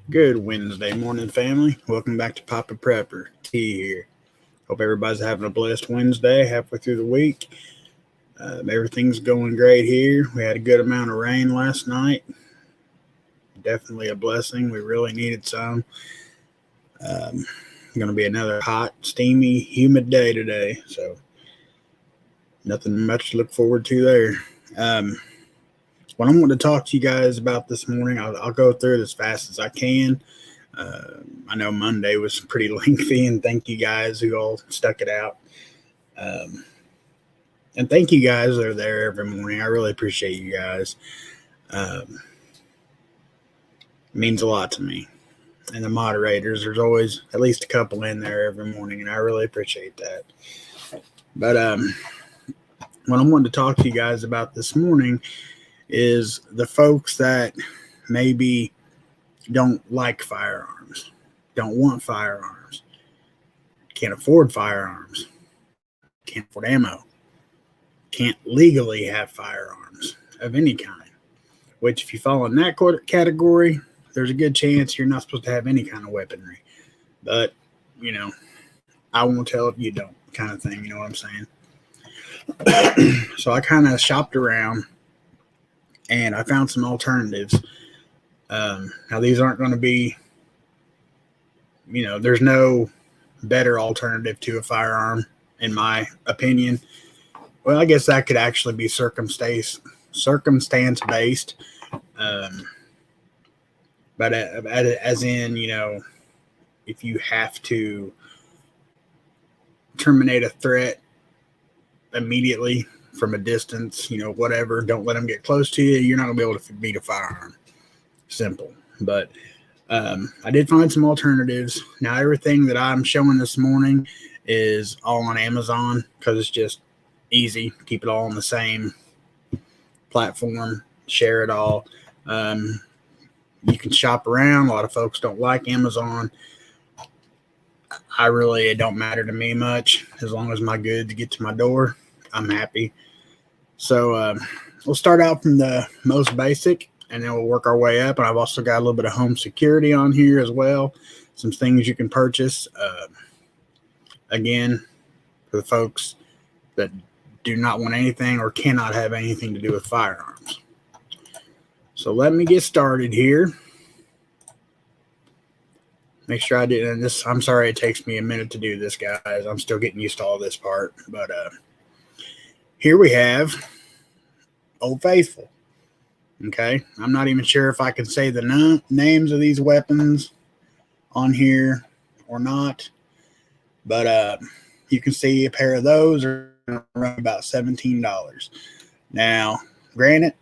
Good Wednesday morning, family. Welcome back to Poppaprepper. T here. Hope everybody's having a blessed Wednesday, halfway through the week. Everything's going great here. We had a good amount of rain last night. Definitely a blessing. We really needed some. Going to be another hot, steamy, humid day today, so nothing much to look forward to there. What I want to talk to you guys about this morning, I'll go through it as fast as I can. I know Monday was pretty lengthy, and thank you guys who all stuck it out. And thank you guys that are there every morning. I really appreciate you guys. It means a lot to me. And the moderators, there's always at least a couple in there every morning, and I really appreciate that. But what I wanted to talk to you guys about this morning is the folks that maybe don't like firearms, don't want firearms, can't afford firearms, can't afford ammo, can't legally have firearms of any kind, which if you fall in that category, there's a good chance you're not supposed to have any kind of weaponry. But, I won't tell if you don't, kind of thing, you know what I'm saying? So I kind of shopped around and I found some alternatives. Now, these aren't going to be, there's no better alternative to a firearm, in my opinion. Well, I guess that could actually be circumstance based. But as in, if you have to terminate a threat immediately from a distance, whatever, don't let them get close to you. You're not going to be able to beat a firearm. Simple. But I did find some alternatives. Now, everything that I'm showing this morning is all on Amazon because it's just easy. Keep it all on the same platform. Share it all. You can shop around. A lot of folks don't like Amazon. It don't matter to me much. As long as my goods get to my door, I'm happy. So we'll start out from the most basic, and then we'll work our way up. And I've also got a little bit of home security on here as well. Some things you can purchase. Again, for the folks that do not want anything or cannot have anything to do with firearms. So let me get started here. Make sure I didn't. I'm sorry it takes me a minute to do this, guys. I'm still getting used to all this part. But here we have Old Faithful. Okay, I'm not even sure if I can say the names of these weapons on here or not. But you can see a pair of those are around about $17. Now, granted,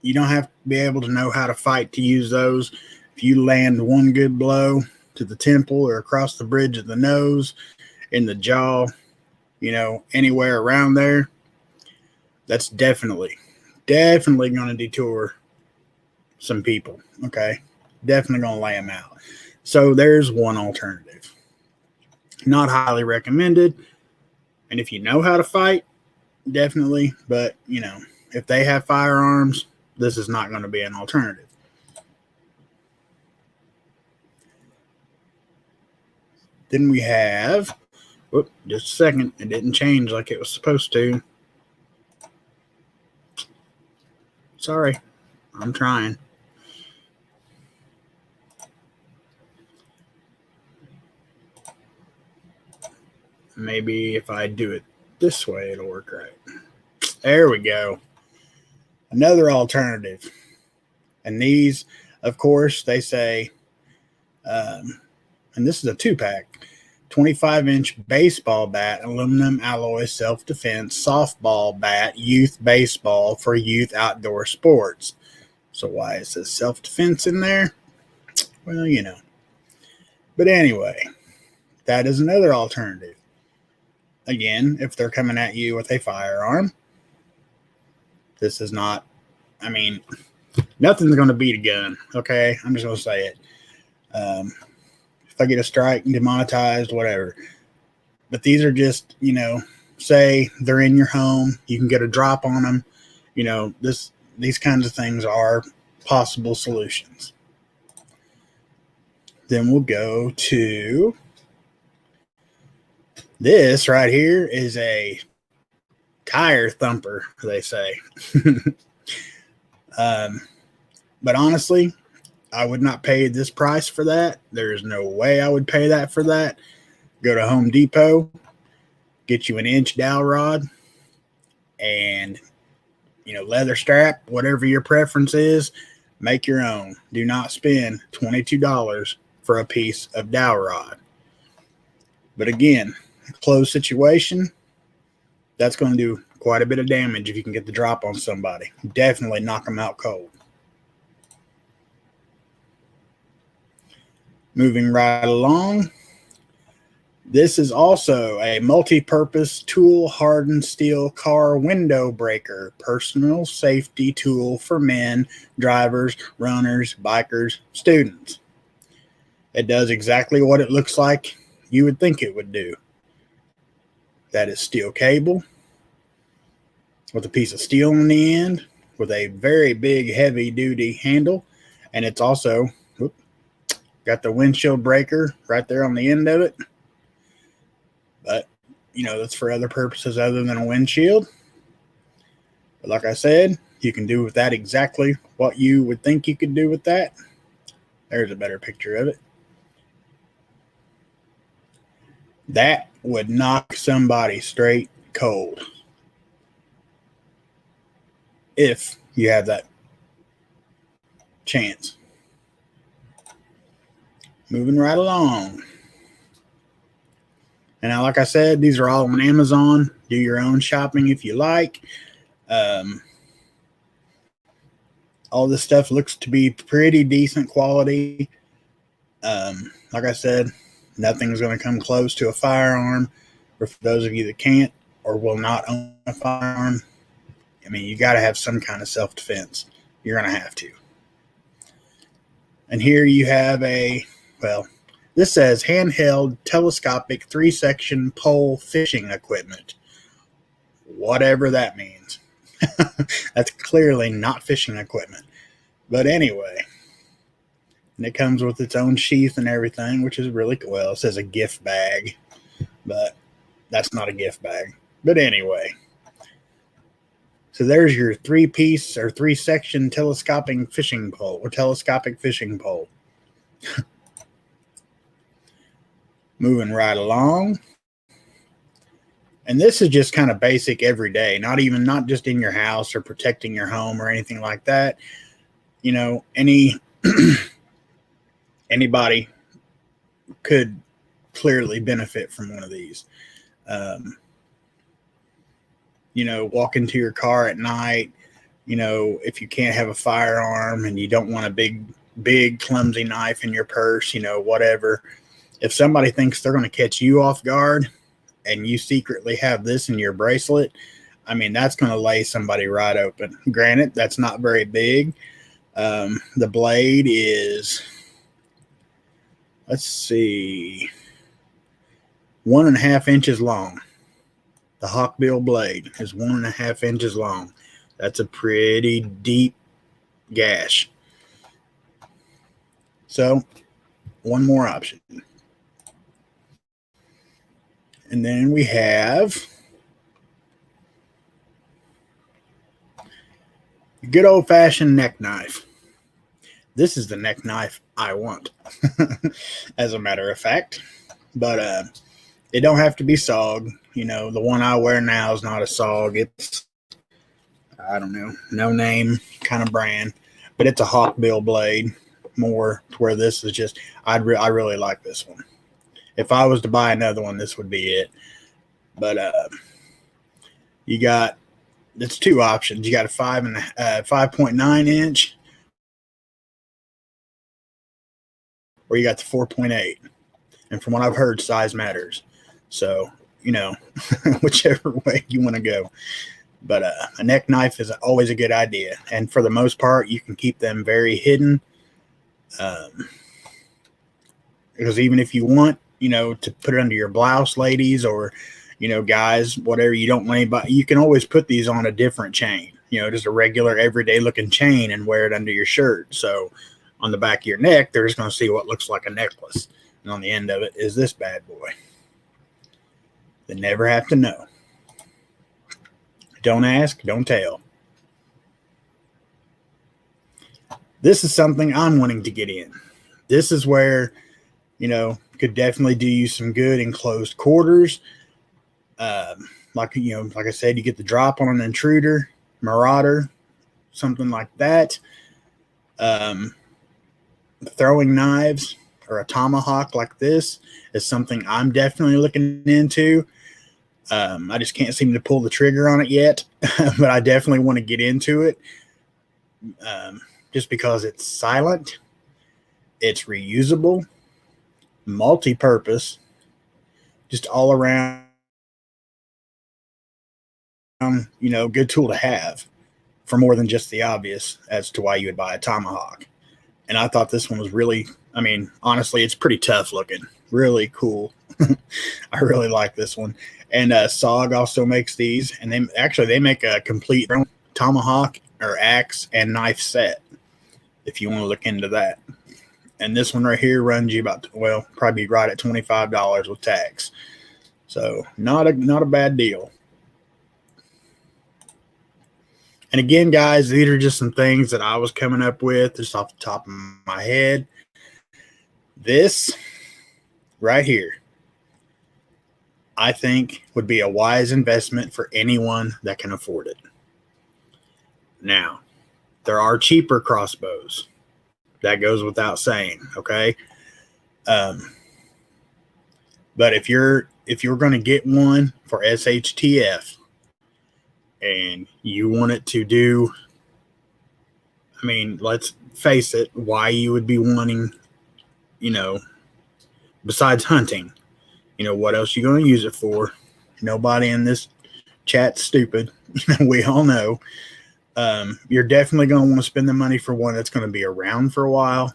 you don't have to be able to know how to fight to use those. If you land one good blow to the temple or across the bridge of the nose, in the jaw, anywhere around there, that's definitely going to detour some people. Okay, definitely going to lay them out. So there's one alternative. Not highly recommended. And if you know how to fight, definitely. But, if they have firearms, this is not going to be an alternative. Then we have, just a second, it didn't change like it was supposed to. Sorry, I'm trying. Maybe if I do it this way, it'll work right. There we go. Another alternative. And these, of course, they say, and this is a 2-pack, 25-inch baseball bat, aluminum alloy self-defense, softball bat, youth baseball for youth outdoor sports. So why is this self-defense in there? Well, But anyway, that is another alternative. Again, if they're coming at you with a firearm, this is not, nothing's going to beat a gun, okay? I'm just going to say it. If I get a strike, demonetized, whatever. But these are just, say they're in your home, you can get a drop on them. These kinds of things are possible solutions. Then we'll go to this right here is a tire thumper, they say. But honestly, I would not pay this price for that. There's no way I would pay that for that. Go to Home Depot, get you an inch dowel rod, and leather strap, whatever your preference is, make your own. Do not spend $22 for a piece of dowel rod. But again, closed situation, that's going to do quite a bit of damage if you can get the drop on somebody. Definitely knock them out cold. Moving right along, this is also a multi-purpose tool hardened steel car window breaker, personal safety tool for men, drivers, runners, bikers, students. It does exactly what it looks like you would think it would do. That is steel cable with a piece of steel on the end with a very big heavy duty handle, and it's also got the windshield breaker right there on the end of it. But that's for other purposes other than a windshield. But like I said, you can do with that exactly what you would think you could do with that. There's a better picture of it. That would knock somebody straight cold if you have that chance. Moving right along. And now, like I said, these are all on Amazon. Do your own shopping if you like. All this stuff looks to be pretty decent quality. Like I said, nothing's going to come close to a firearm. Or for those of you that can't or will not own a firearm, you got to have some kind of self-defense. You're going to have to. And here you have this says handheld telescopic 3-section pole fishing equipment. Whatever that means. That's clearly not fishing equipment. But anyway, and it comes with its own sheath and everything, which is really cool. Well, it says a gift bag, but that's not a gift bag. But anyway, so there's your 3-piece or 3-section telescopic fishing pole. Moving right along. And this is just kind of basic every day, not just in your house or protecting your home or anything like that. Anybody could clearly benefit from one of these. Walk into your car at night, if you can't have a firearm and you don't want a big clumsy knife in your purse, whatever. If somebody thinks they're going to catch you off guard and you secretly have this in your bracelet, that's going to lay somebody right open. Granted, that's not very big. The blade is, 1.5 inches long. The hawkbill blade is 1.5 inches long. That's a pretty deep gash. So, one more option. And then we have good old-fashioned neck knife. This is the neck knife I want, as a matter of fact. But it don't have to be SOG. The one I wear now is not a SOG. It's, I don't know, no name kind of brand. But it's a hawkbill blade more to where this is just, I really like this one. If I was to buy another one, this would be it. But it's 2 options. You got a 5.9 inch, or you got the 4.8. And from what I've heard, size matters. So, whichever way you want to go. But a neck knife is always a good idea. And for the most part, you can keep them very hidden. Because even if you want, to put it under your blouse, ladies, or, guys, whatever, you don't want anybody, you can always put these on a different chain, just a regular everyday looking chain and wear it under your shirt. So, on the back of your neck, they're just going to see what looks like a necklace. And on the end of it is this bad boy. They never have to know. Don't ask, don't tell. This is something I'm wanting to get in. This is where, could definitely do you some good in closed quarters. Like I said, you get the drop on an intruder, marauder, something like that. Throwing knives or a tomahawk like this is something I'm definitely looking into. I just can't seem to pull the trigger on it yet, but I definitely want to get into it. Just because it's silent, it's reusable, multi-purpose, just all around, good tool to have for more than just the obvious as to why you would buy a tomahawk. And I thought this one was really, honestly, it's pretty tough looking, really cool. I really like this one. And SOG also makes these, and they make a complete tomahawk or axe and knife set if you want to look into that. And this one right here runs you probably right at $25 with tax. So not a bad deal. And again, guys, these are just some things that I was coming up with just off the top of my head. This right here, I think would be a wise investment for anyone that can afford it. Now, there are cheaper crossbows. That goes without saying, okay? But if you're going to get one for SHTF and you want it to do, let's face it, why you would be wanting, besides hunting, what else you going to use it for? Nobody in this chat's stupid. We all know. You're definitely going to want to spend the money for one that's going to be around for a while.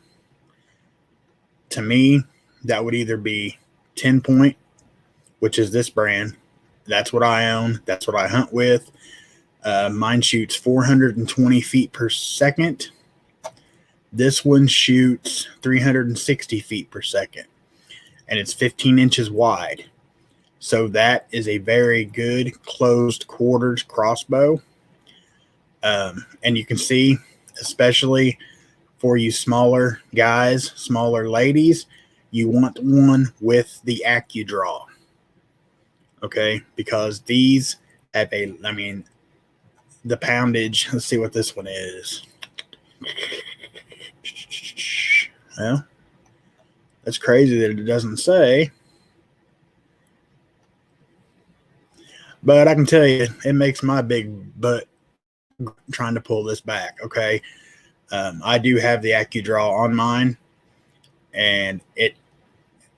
To me, that would either be 10 Point, which is this brand. That's what I own. That's what I hunt with. Mine shoots 420 feet per second. This one shoots 360 feet per second. And it's 15 inches wide. So that is a very good closed quarters crossbow. And you can see, especially for you smaller guys, smaller ladies, you want one with the AccuDraw. Okay, because these have the poundage. Let's see what this one is. Well, that's crazy that it doesn't say. But I can tell you, it makes my big butt trying to pull this back, okay? I do have the AccuDraw on mine, and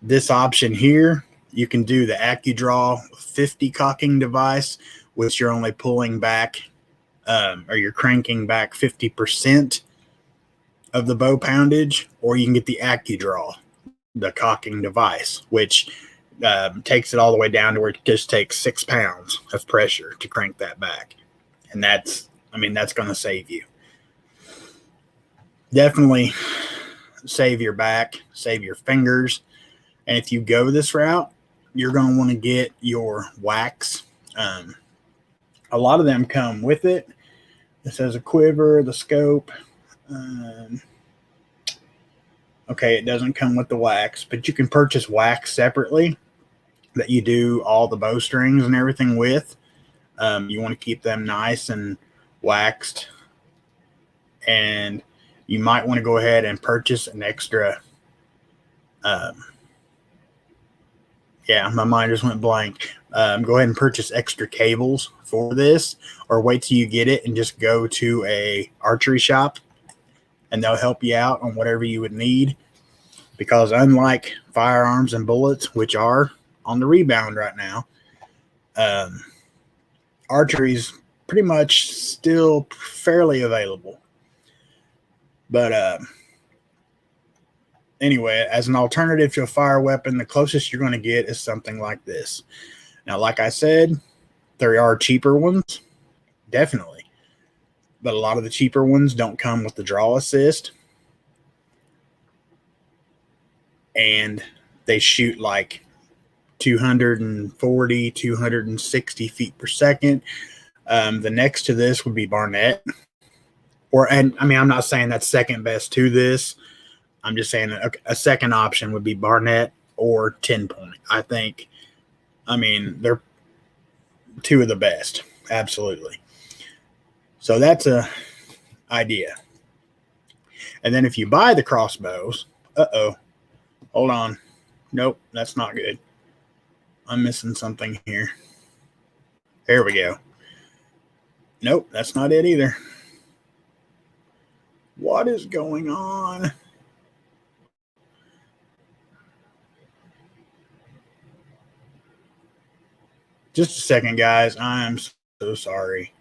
this option here, you can do the AccuDraw 50 cocking device, which you're only pulling back, or you're cranking back 50% of the bow poundage, or you can get the AccuDraw, the cocking device, which takes it all the way down to where it just takes 6 pounds of pressure to crank that back. And that's going to save you. Definitely save your back, save your fingers. And if you go this route, you're going to want to get your wax. A lot of them come with it. It says a quiver, the scope. Okay, it doesn't come with the wax, but you can purchase wax separately that you do all the bowstrings and everything with. You want to keep them nice and waxed. And you might want to go ahead and purchase an extra. My mind just went blank. Go ahead and purchase extra cables for this, or wait till you get it and just go to a archery shop and they'll help you out on whatever you would need. Because unlike firearms and bullets, which are on the rebound right now, archery's pretty much still fairly available. But anyway, as an alternative to a fire weapon, the closest you're going to get is something like this. Now, like I said, there are cheaper ones, definitely. But a lot of the cheaper ones don't come with the draw assist. and they shoot like 240, 260 feet per second. The next to this would be Barnett. And I mean, I'm not saying that's second best to this. I'm just saying a second option would be Barnett or 10 point. I mean, they're two of the best. Absolutely. So that's a idea. And then if you buy the crossbows, hold on. Nope, that's not good. I'm missing something here. There we go. Nope, that's not it either. What is going on? Just a second, guys. I'm so sorry.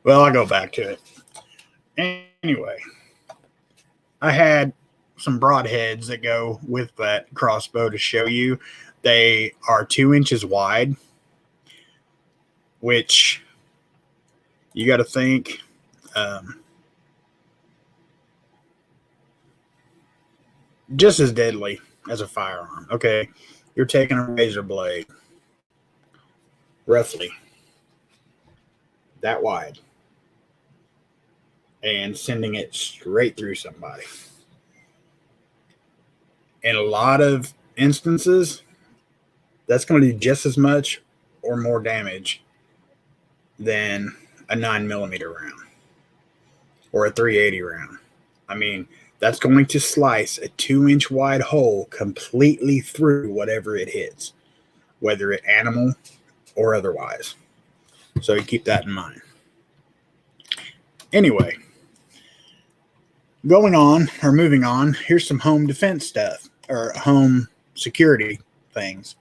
Well, I'll go back to it. Anyway, I had some broadheads that go with that crossbow to show you. They are 2 inches wide, which you got to think just as deadly as a firearm. Okay, you're taking a razor blade, roughly that wide, and sending it straight through somebody. In a lot of instances, that's going to do just as much or more damage than a 9mm round or a 380 round. I mean, that's going to slice a 2-inch wide hole completely through whatever it hits, whether it animal or otherwise. So you keep that in mind. Anyway, moving on, here's some home defense stuff or home security things.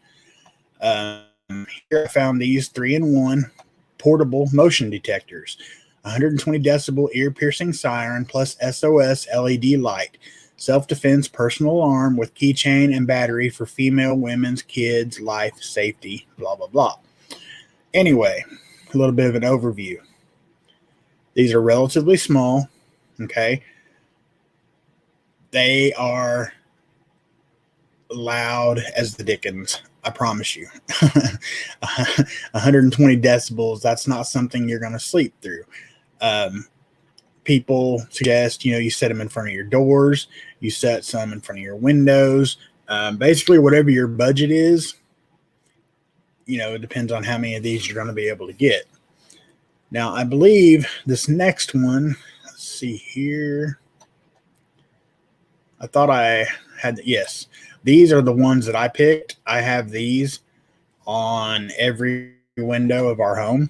Here I found these 3-in-1 portable motion detectors. 120 decibel ear-piercing siren plus SOS LED light. Self-defense personal alarm with keychain and battery for female, women's, kids, life, safety, blah, blah, blah. Anyway, a little bit of an overview. These are relatively small, okay? They are loud as the dickens. I promise you. 120 decibels, that's not something you're going to sleep through. People suggest, you set them in front of your doors, you set some in front of your windows. Basically, whatever your budget is, it depends on how many of these you're going to be able to get. Now, I believe this next one, let's see here. I thought I had, yes, these are the ones that I picked. I have these on every window of our home.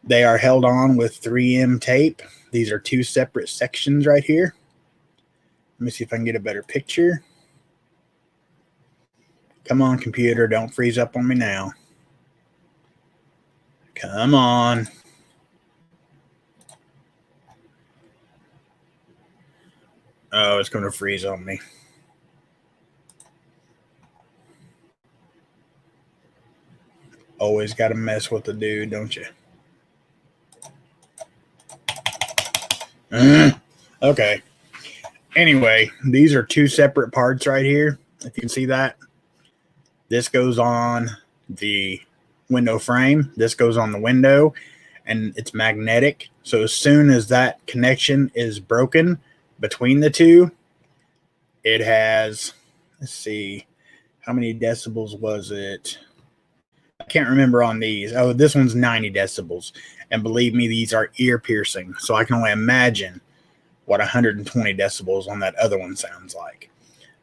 They are held on with 3M tape. These are 2 separate sections right here. Let me see if I can get a better picture. Come on, computer, don't freeze up on me now. Come on. Oh, it's going to freeze on me. Always got to mess with the dude, don't you? Okay. Anyway, these are 2 separate parts right here. If you can see that. This goes on the window frame. This goes on the window, and it's magnetic. So as soon as that connection is broken between the two, it has, let's see, how many decibels was it? I can't remember on these. Oh, this one's 90 decibels. And believe me, these are ear piercing. So I can only imagine what 120 decibels on that other one sounds like.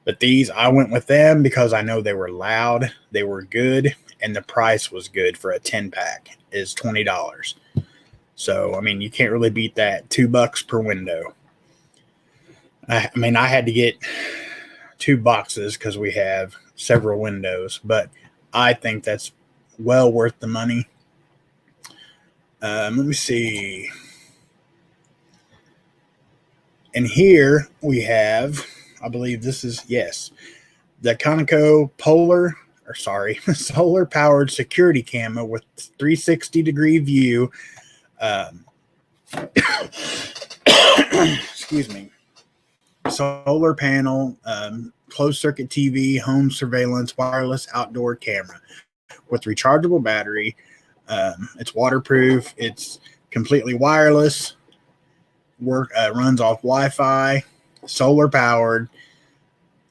But these, I went with them because I know they were loud, they were good, and the price was good for a 10-pack is $20. So, I mean, you can't really beat that. $2 per window. I mean, I had to get 2 boxes because we have several windows, but I think that's well worth the money. Let me see. And here we have, I believe this is, yes, the Conoco solar powered security camera with 360-degree view. Excuse me. Solar panel, closed circuit TV, home surveillance, wireless outdoor camera with rechargeable battery. It's waterproof. It's completely wireless. Runs off Wi-Fi. Solar powered.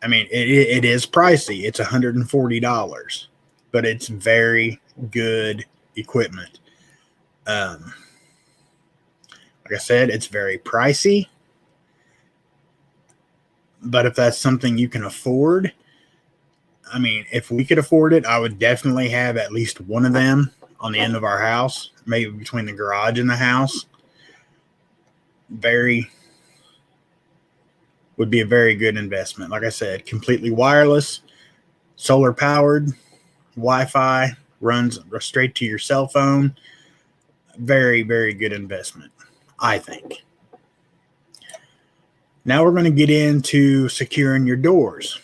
I mean, it is pricey. It's $140, but it's very good equipment. Like I said, it's very pricey. But if that's something you can afford, I mean, if we could afford it, I would definitely have at least one of them on the end of our house, maybe between the garage and the house. Would be a very good investment. Like I said, completely wireless, solar powered, Wi-Fi, runs straight to your cell phone. Very, very good investment, I think. Now we're going to get into securing your doors.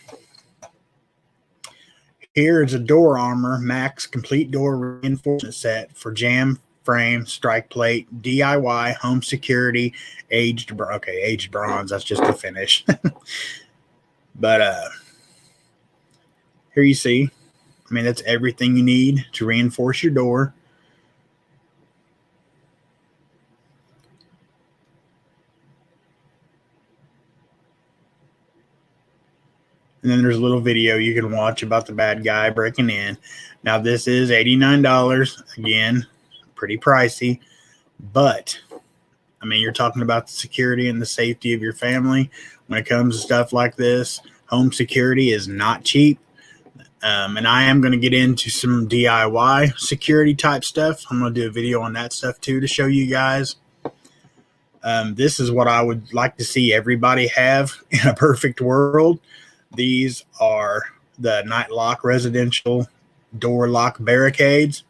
Here is a Door Armor Max Complete Door Reinforcement Set for jam frame, strike plate, DIY, home security, aged bronze. That's just a finish. But here you see, I mean, that's everything you need to reinforce your door. And then there's a little video you can watch about the bad guy breaking in. Now, this is $89. Again, pretty pricey. But, I mean, you're talking about the security and the safety of your family. When it comes to stuff like this, home security is not cheap. And I am going to get into some DIY security type stuff. I'm going to do a video on that stuff too to show you guys. This is what I would like to see everybody have in a perfect world. These are the Night Lock residential door lock barricades.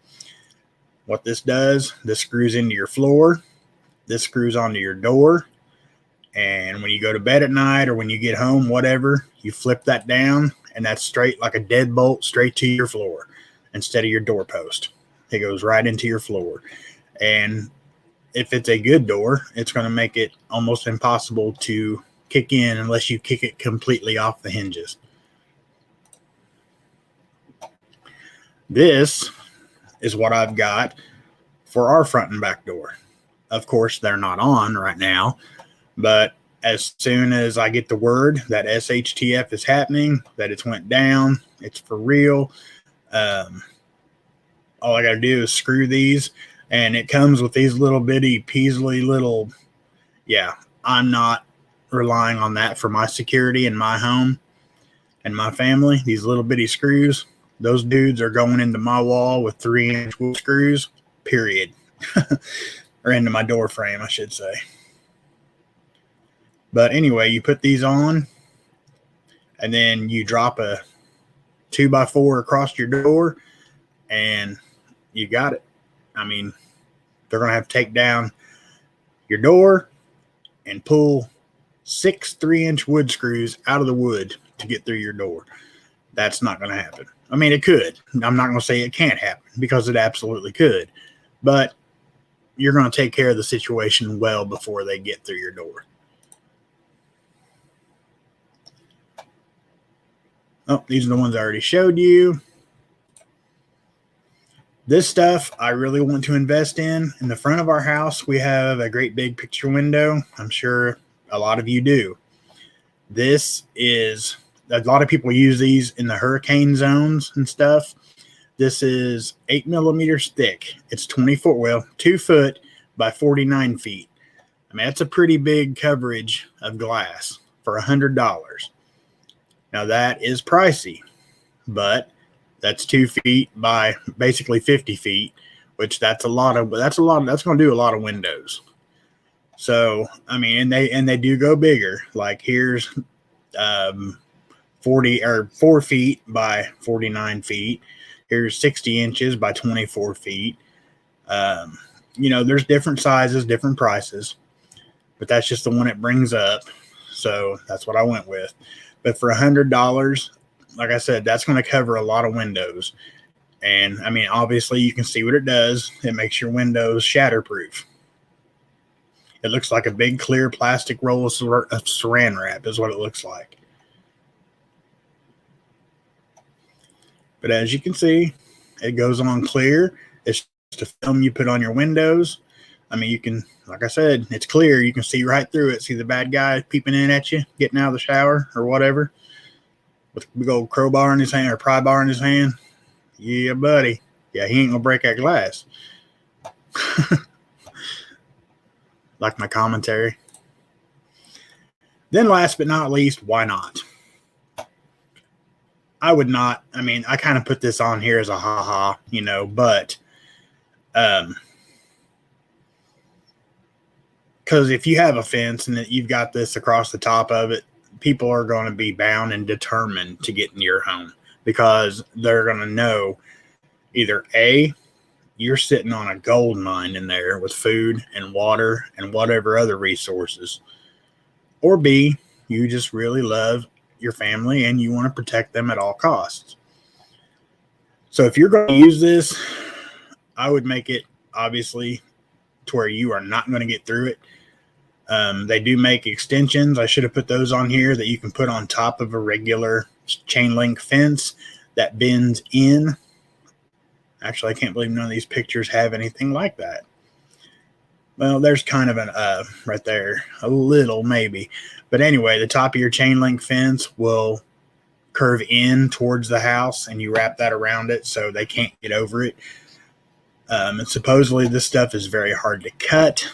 What this does, this screws into your floor. This screws onto your door. And when you go to bed at night or when you get home, whatever, you flip that down and that's straight like a deadbolt straight to your floor instead of your doorpost. It goes right into your floor. And if it's a good door, it's going to make it almost impossible to kick in unless you kick it completely off the hinges. This is what I've got for our front and back door. Of course, they're not on right now, but as soon as I get the word that SHTF is happening, that it's went down, it's for real, all I got to do is screw these, and it comes with these little bitty Peasley little, I'm not relying on that for my security in my home and my family. These little bitty screws, those dudes are going into my wall with 3-inch wood screws, period. Or into my door frame, I should say. But anyway, you put these on and then you drop a 2x4 across your door and you got it. I mean, they're going to have to take down your door and pull 6 3-inch wood screws out of the wood to get through your door. That's not going to happen. I mean, it could. I'm not going to say it can't happen because it absolutely could. But you're going to take care of the situation well before they get through your door. Oh, these are the ones I already showed you. This stuff I really want to invest in. In the front of our house, we have a great big picture window. I'm sure a lot of you do. This is, a lot of people use these in the hurricane zones and stuff. This is 8 millimeters thick. It's 2 foot by 49 feet. I mean, that's a pretty big coverage of glass for $100. Now that is pricey, but that's 2 feet by basically 50 feet, which that's going to do a lot of windows. So, I mean, and they do go bigger. Like here's 4 feet by 49 feet. Here's 60 inches by 24 feet. There's different sizes, different prices, but that's just the one it brings up. So that's what I went with. But for $100, like I said, that's going to cover a lot of windows. And I mean, obviously you can see what it does. It makes your windows shatterproof. It looks like a big clear plastic roll of saran wrap is what it looks like. But as you can see, it goes on clear. It's just a film you put on your windows. I mean, you can, like I said, it's clear. You can see right through it. See the bad guy peeping in at you, getting out of the shower or whatever, with a big old crowbar in his hand or pry bar in his hand. Yeah, buddy. Yeah, he ain't gonna break that glass. Like my commentary. Then last but not least, why not? I would not. I mean, I kind of put this on here as a haha, but because if you have a fence and that you've got this across the top of it, people are going to be bound and determined to get in your home because they're going to know either A, you're sitting on a gold mine in there with food and water and whatever other resources, or B, you just really love your family and you want to protect them at all costs. So if you're going to use this, I would make it obviously to where you are not going to get through it. They do make extensions. I should have put those on here that you can put on top of a regular chain link fence that bends in. Actually, I can't believe none of these pictures have anything like that. Well, there's kind of an right there, a little maybe. But anyway, the top of your chain link fence will curve in towards the house, and you wrap that around it so they can't get over it. And supposedly this stuff is very hard to cut.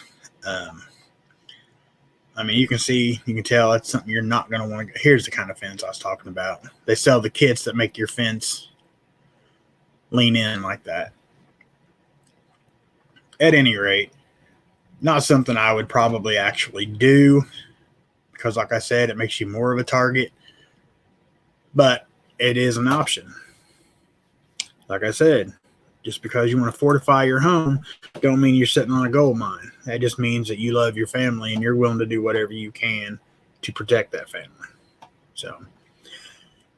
I mean, you can tell that's something you're not going to want to. Here's the kind of fence I was talking about. They sell the kits that make your fence lean in like that. At any rate, not something I would probably actually do because, like I said, it makes you more of a target. But it is an option. Like I said, just because you want to fortify your home don't mean you're sitting on a gold mine. That just means that you love your family and you're willing to do whatever you can to protect that family. So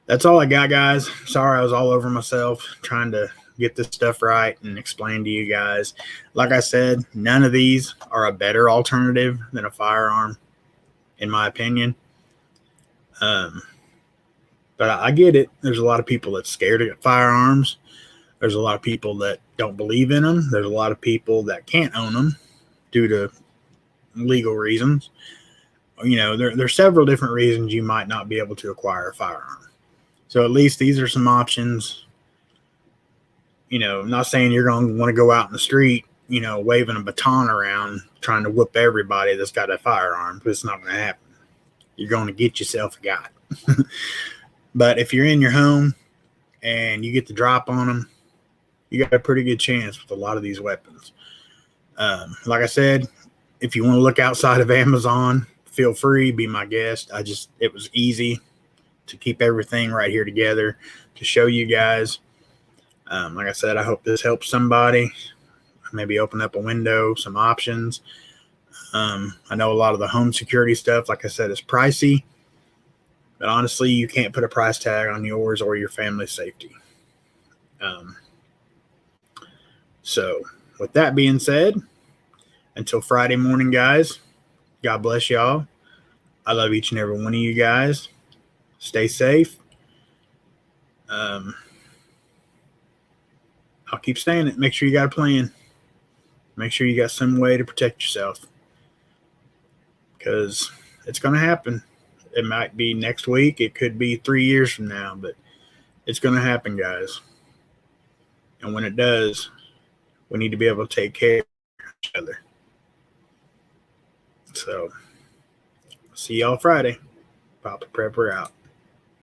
that's all I got, guys. Sorry I was all over myself trying to get this stuff right and explain to you guys. Like I said, none of these are a better alternative than a firearm, in my opinion. But I get it. There's a lot of people that's scared of firearms. There's a lot of people that don't believe in them. There's a lot of people that can't own them due to legal reasons. There's several different reasons you might not be able to acquire a firearm. So at least these are some options. I'm not saying you're going to want to go out in the street, waving a baton around, trying to whoop everybody that's got a firearm, because it's not going to happen. You're going to get yourself a guy. But if you're in your home and you get the drop on them, you got a pretty good chance with a lot of these weapons. Like I said, if you want to look outside of Amazon, feel free, be my guest. It was easy to keep everything right here together to show you guys. Like I said, I hope this helps somebody. Maybe open up a window, some options. I know a lot of the home security stuff, like I said, is pricey. But honestly, you can't put a price tag on yours or your family's safety. So with that being said, until Friday morning, guys, God bless y'all. I love each and every one of you guys. Stay safe. I'll keep saying it. Make sure you got a plan. Make sure you got some way to protect yourself. Because it's going to happen. It might be next week. It could be 3 years from now. But it's going to happen, guys. And when it does, we need to be able to take care of each other. So, see y'all Friday. Poppaprepper out.